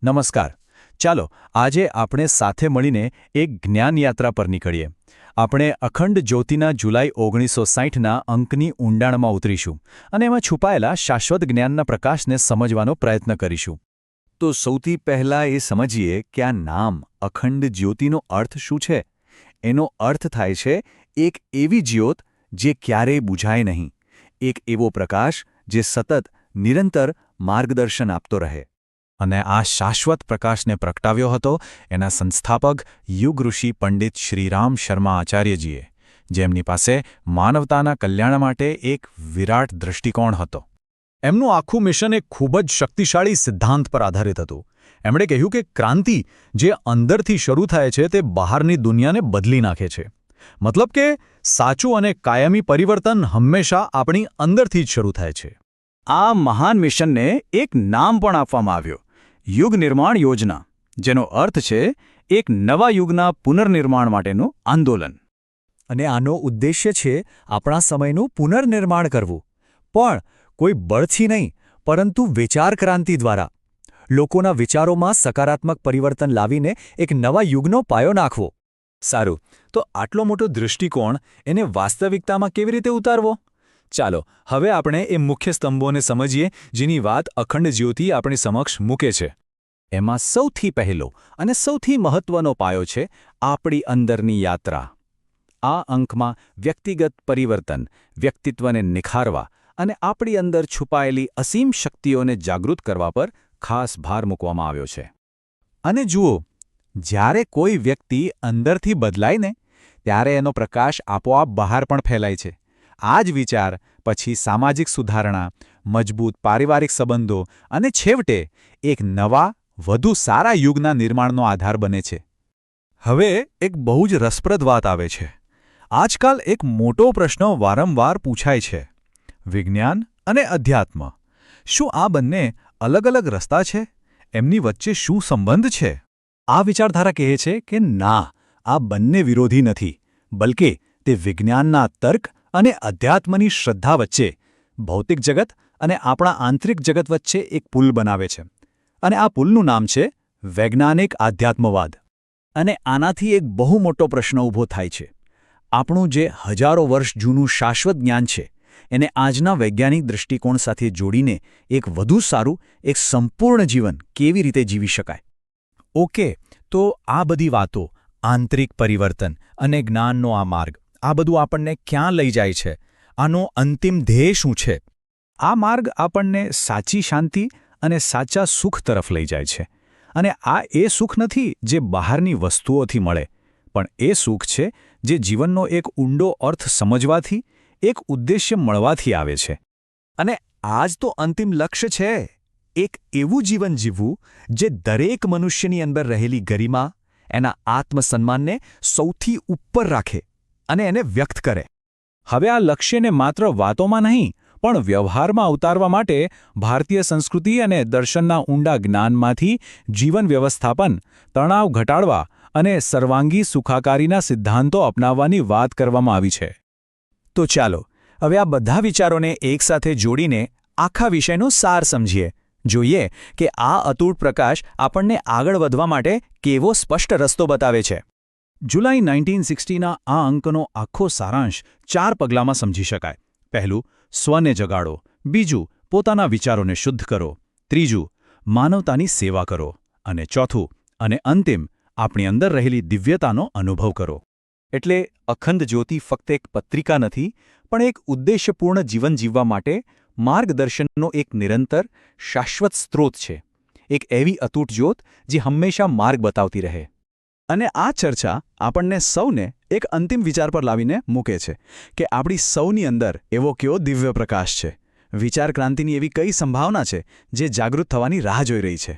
નમસ્કાર. ચાલો આજે આપણે સાથે મળીને એક જ્ઞાન યાત્રા પર નીકળીએ. આપણે અખંડ જ્યોતિના જુલાઈ 1960ના અંકની ઊંડાણમાં ઉતરીશું અને એમાં છુપાયેલા શાશ્વત જ્ઞાનના પ્રકાશને સમજવાનો પ્રયત્ન કરીશું. તો સૌથી પહેલાં એ સમજીએ કે આ નામ અખંડ જ્યોતિનો અર્થ શું છે. એનો અર્થ થાય છે એક એવી જ્યોત જે ક્યારેય બુઝાય નહીં, એક એવો પ્રકાશ જે સતત નિરંતર માર્ગદર્શન આપતો રહે. અને આ શાશ્વત પ્રકાશને પ્રગટાવ્યો હતો એના સંસ્થાપક યુગ ઋષિ પંડિત શ્રીરામ શર્મા આચાર્યજીએ, જેમની પાસે માનવતાના કલ્યાણ માટે એક વિરાટ દૃષ્ટિકોણ હતો. એમનું આખું મિશન એક ખૂબ જ શક્તિશાળી સિદ્ધાંત પર આધારિત હતું. એમણે કહ્યું કે ક્રાંતિ જે અંદરથી શરૂ થાય છે તે બહારની દુનિયાને બદલી નાખે છે. મતલબ કે સાચું અને કાયમી પરિવર્તન હંમેશા આપણી અંદરથી જ શરૂ થાય છે. આ મહાન મિશનને એક નામ પણ આપવામાં આવ્યું, યુગ નિર્માણ યોજના, જેનો અર્થ છે એક નવા યુગના પુનર્નિર્માણ માટેનું આંદોલન. અને આનો ઉદ્દેશ્ય છે આપણા સમયનું પુનર્નિર્માણ કરવું, પણ કોઈ બળથી નહીં, પરંતુ વિચાર ક્રાંતિ દ્વારા. લોકોના વિચારોમાં સકારાત્મક પરિવર્તન લાવીને એક નવા યુગનો પાયો નાખવો. સારું, તો આટલો મોટો દૃષ્ટિકોણ એને વાસ્તવિકતામાં કેવી રીતે ઉતારવો? ચાલો હવે આપણે એ મુખ્ય સ્તંભોને સમજીએ જેની વાત અખંડ જ્યોતિ આપણી સમક્ષ મૂકે છે. એમાં સૌથી પહેલો અને સૌથી મહત્વનો પાયો છે આપણી અંદરની યાત્રા. આ અંકમાં વ્યક્તિગત પરિવર્તન, વ્યક્તિત્વને નિખારવા અને આપણી અંદર છુપાયેલી અસીમ શક્તિઓને જાગૃત કરવા પર ખાસ ભાર મૂકવામાં આવ્યો છે. અને જુઓ, જ્યારે કોઈ વ્યક્તિ અંદરથી બદલાય ને, ત્યારે એનો પ્રકાશ આપોઆપ બહાર પણ ફેલાય છે. આ જ વિચાર પછી સામાજિક સુધારણા, મજબૂત પારિવારિક સંબંધો અને છેવટે એક નવા, વધુ સારા યુગના નિર્માણનો આધાર બને છે. હવે એક બહુ જ રસપ્રદ વાત આવે છે. આજકાલ એક મોટો પ્રશ્ન વારંવાર પૂછાય છે: વિજ્ઞાન અને અધ્યાત્મ, શું આ બંને અલગ અલગ રસ્તા છે? એમની વચ્ચે શું સંબંધ છે? આ વિચારધારા કહે છે કે ના, આ બંને વિરોધી નથી, બલકે તે વિજ્ઞાનના તર્ક અને અધ્યાત્મની શ્રદ્ધા વચ્ચે, ભૌતિક જગત અને આપણા આંતરિક જગત વચ્ચે એક પુલ બનાવે છે. અને આ પુલનું નામ છે વૈજ્ઞાનિક આધ્યાત્મવાદ. અને આનાથી એક બહુ મોટો પ્રશ્ન ઊભો થાય છે. આપણું જે હજારો વર્ષ જૂનું શાશ્વત જ્ઞાન છે, એને આજના વૈજ્ઞાનિક દૃષ્ટિકોણ સાથે જોડીને એક વધુ સારું, એક સંપૂર્ણ જીવન કેવી રીતે જીવી શકાય? ઓકે, તો આ બધી વાતો, આંતરિક પરિવર્તન અને જ્ઞાનનો આ માર્ગ, આ બધું આપણને ક્યાં લઈ જાય છે? આનો અંતિમ ધ્યેય શું છે? આ માર્ગ આપણને સાચી શાંતિ અને સાચા સુખ તરફ લઈ જાય છે. અને આ એ સુખ નથી જે બહારની વસ્તુઓથી મળે, પણ એ સુખ છે જે જીવનનો એક ઊંડો અર્થ સમજવાથી, એક ઉદ્દેશ્ય મળવાથી આવે છે. અને આ જ તો અંતિમ લક્ષ્ય છે, એક એવું જીવન જીવવું જે દરેક મનુષ્યની અંદર રહેલી ગરિમા, એના આત્મસન્માનને સૌથી ઉપર રાખે અને એને વ્યક્ત કરે. હવે આ લક્ષ્યને માત્ર વાતોમાં નહીં, પણ વ્યવહારમાં ઉતારવા માટે ભારતીય સંસ્કૃતિ અને દર્શનના ઊંડા જ્ઞાનમાંથી જીવન વ્યવસ્થાપન, તણાવ ઘટાડવા અને સર્વાંગી સુખાકારીના સિદ્ધાંતો અપનાવવાની વાત કરવામાં આવી છે. તો ચાલો હવે આ બધા વિચારોને એકસાથે જોડીને આખા વિષયનો સાર સમજીએ. જોઈએ કે આ અતૂટ પ્રકાશ આપણને આગળ વધવા માટે કેવો સ્પષ્ટ રસ્તો બતાવે છે. જુલાઈ 1960ના આ અંકનો આખો સારાંશ 4 પગલાંમાં સમજી શકાય. પહેલું, સ્વને જગાડો. બીજું, પોતાના વિચારોને શુદ્ધ કરો. ત્રીજું, માનવતાની સેવા કરો. અને ચોથું અને અંતિમ, આપણી અંદર રહેલી દિવ્યતાનો અનુભવ કરો. એટલે અખંડ જ્યોતિ ફક્ત એક પત્રિકા નથી, પણ એક ઉદ્દેશ્યપૂર્ણ જીવન જીવવા માટે માર્ગદર્શનનો એક નિરંતર, શાશ્વત સ્ત્રોત છે. એક એવી અતૂટ જ્યોત જે હંમેશા માર્ગ બતાવતી રહે. અને આ ચર્ચા આપણને સૌને એક અંતિમ વિચાર પર લાવીને મૂકે છે કે આપણી સૌની અંદર એવો કેવો દિવ્ય પ્રકાશ છે. વિચાર ક્રાંતિની એવી કઈ સંભાવના છે જે જાગૃત થવાની રાહ જોઈ રહી છે.